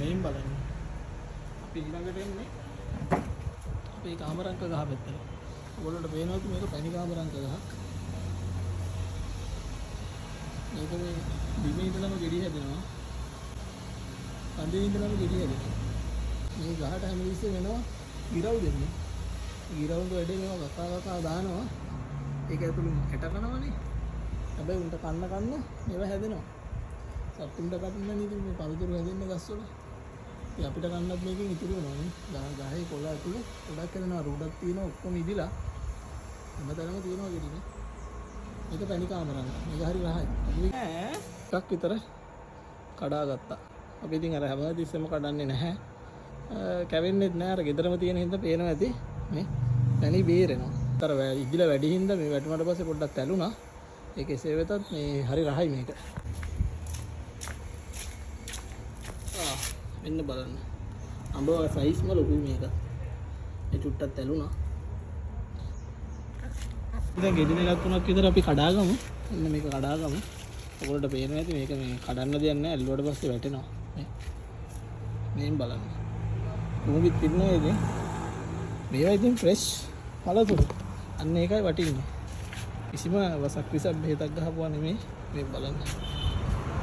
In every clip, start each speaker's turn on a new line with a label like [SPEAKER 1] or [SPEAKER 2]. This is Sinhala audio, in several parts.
[SPEAKER 1] මේන් බලන්න. අපි ඊළඟට එන්නේ අපේ කාමරංක ගහ පැත්තට. ඔයගොල්ලන්ට පේනවද මේක පැණි කාමරංක ගහක්. මේක මේ බිමේ ඉඳලම ගෙඩි හැදෙනවා. කඳේ ඉඳලම ගෙඩි හැදෙනවා. මේ ගහට හැම විශ්සේ වෙනවා ගිරව් දෙන්නේ. ගිරවුන්ට වැඩේ මේවා කතා දානවා. ඒක ඇතුළේ කැට කරනවනේ. හැබැයි උන්ට කන්න මේවා හැදෙනවා. සතුන්ට කන්න නේද මේ පළතුරු හැදෙන්නේ ගස්වල. ඉතින් අපිට කන්නත් මේකෙන් ඉතුරු වෙනවා නේ. ගහේ කොළ ඇතුලේ ගොඩක් හැදෙනවා. රුඩක් තියෙනවා ඔක්කොම ඉදිලා. හැමතැනම තියෙනවා ගෙඩිනේ. මේක පැණි කාමරංග. මේක හරි රහයි. එකක් විතර කඩා ගත්තා. අපි ඉතින් අර හැමතිස්සෙම කඩන්නේ නැහැ. කැවෙන්නේත් නැහැ. අර ගෙදරම තියෙන හින්දා පේනවා ඇති. නේ. පැණි බේරෙනවා. අර ඉදිලා වැඩි හින්දා මේ වැටුණාට පස්සේ පොඩ්ඩක් තැළුණා. ඒක එසේ වෙතත් මේ හරි රහයි මේක. මෙන්න බලන්න. අඹ සයිස්ම ලොකුයි මේක. මේ චුට්ටක් තැළුණා. දැන් ගෙඩි දෙකක් තුනක් විතර අපි කඩාගමු. මෙන්න මේක කඩාගමු. ඔයගොල්ලන්ට පේනවා ඇති මේක මේ කඩන්න දෙයක් නැහැ. ඇල්ලුවට පස්සේ වැටෙනවා. මේන් බලන්න. උඹිත් ඉන්නවා ඉතින්. මේවා ඉතින් ෆ්‍රෙෂ් පළතුරු. අන්න ඒකයි වටින්නේ. කිසිම වසක් විසක් බෙහෙතක් ගහපුවා නෙමෙයි. මේ බලන්න.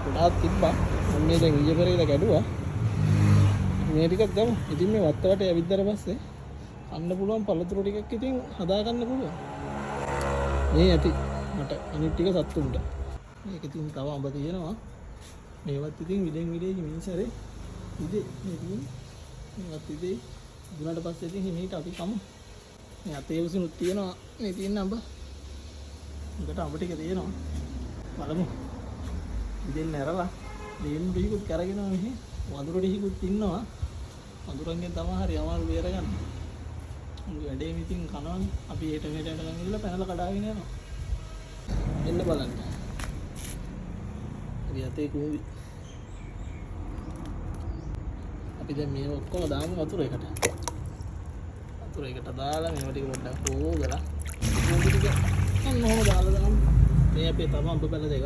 [SPEAKER 1] ගොඩාක් තිබ්බා. මම මේ දැන් ඊයේ පෙරේද ගැඩුවා. මේ ටිකක් ගමු. ඉතින් මේ වත්තවට ඇවිද්දාට පස්සේ කන්න පුළුවන් පළතුරු ටිකක් ඉතින් හදා ගන්න පුළුවන්. මේ ඇති මට අනිත් ටික සත්තුන්ට. මේක ඉතින් තව අඹ තියෙනවා. මේවත් ඉතින් විදෙන් විදේ හිමින්සරේ ඉතින් මේ තියෙන මේවත් ඉතින් දුන්නාට පස්සේ ඉතින් හිමීට අපි කමු. මේ අතේ උසුනුත් තියෙනවා. මේ තියෙන අඹ. උඩට අඹ ටික තියෙනවා. බලමු. ඉතින් ඇරලා දෙන්න ටිකුත් කරගෙනවා මෙහි. වඳුරු ටිකුත් ඉන්නවා. වඳුරන්ගෙන් තමයි හරි අමාරු බේර ගන්න. උන්ගේ වැඩේ ඉතින් කනවනේ. අපි හෙට මෙහෙට ගන් ඉල්ල පැනලා කඩාගෙන යනවා. එන්න බලන්න. අපි අතේ කුඹි. අපි දැන් මේ ඔක්කොම දාමු වතුර එකට. වතුර එකට දාලා මේවා ටික පොඩ්ඩක් හොදලා කුඹි ටික ඔන්නෝම දාලා දාමු. මේ අපේ තම අඹ පැල දෙක.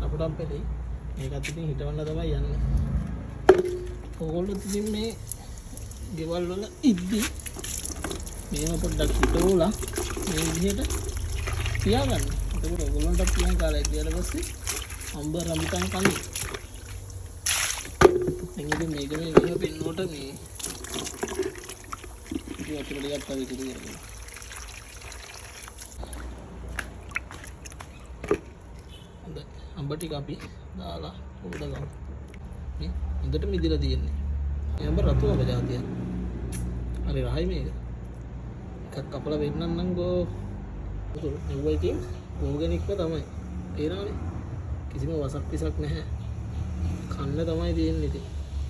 [SPEAKER 1] අපටම් පැලේ. මේකත් ඉතින් හිටවන්න තමයි යන්නේ. ඕගොල්ලෝ ඉතින් මේ ගෙවල් වල ඉද්දි මේව පොඩ්ඩක් හිටවලා මේ විදිහට තියාගන්න. එතකොට ඔයගොල්ලන්ට පුළුවන් කාලයක් ගියාට පස්සේ අඹ රඹුටන් කන්නේ. එංගෙදි මේක මේ විදිහ පෙන්නකොට මේ ඉතින් අතට ටිකක් තව ඉතුරු කරගන්න. හොඳයි. අඹ ටික අපි දාලා උඩගමු. මේ හොඳට මිදිලා තියෙන්නේ. මේ අඹ රතු අඹ జాතිය. හරි රහයි මේක. එකක් කපලා වෙන්නන්නම් ගෝ. ඒක ඉතින් ඕගැනික්ව තමයි. තේරෙනවනේ. කිසිම වසක් පිසක් නැහැ. කන්න තමයි තියෙන්නේ ඉතින්.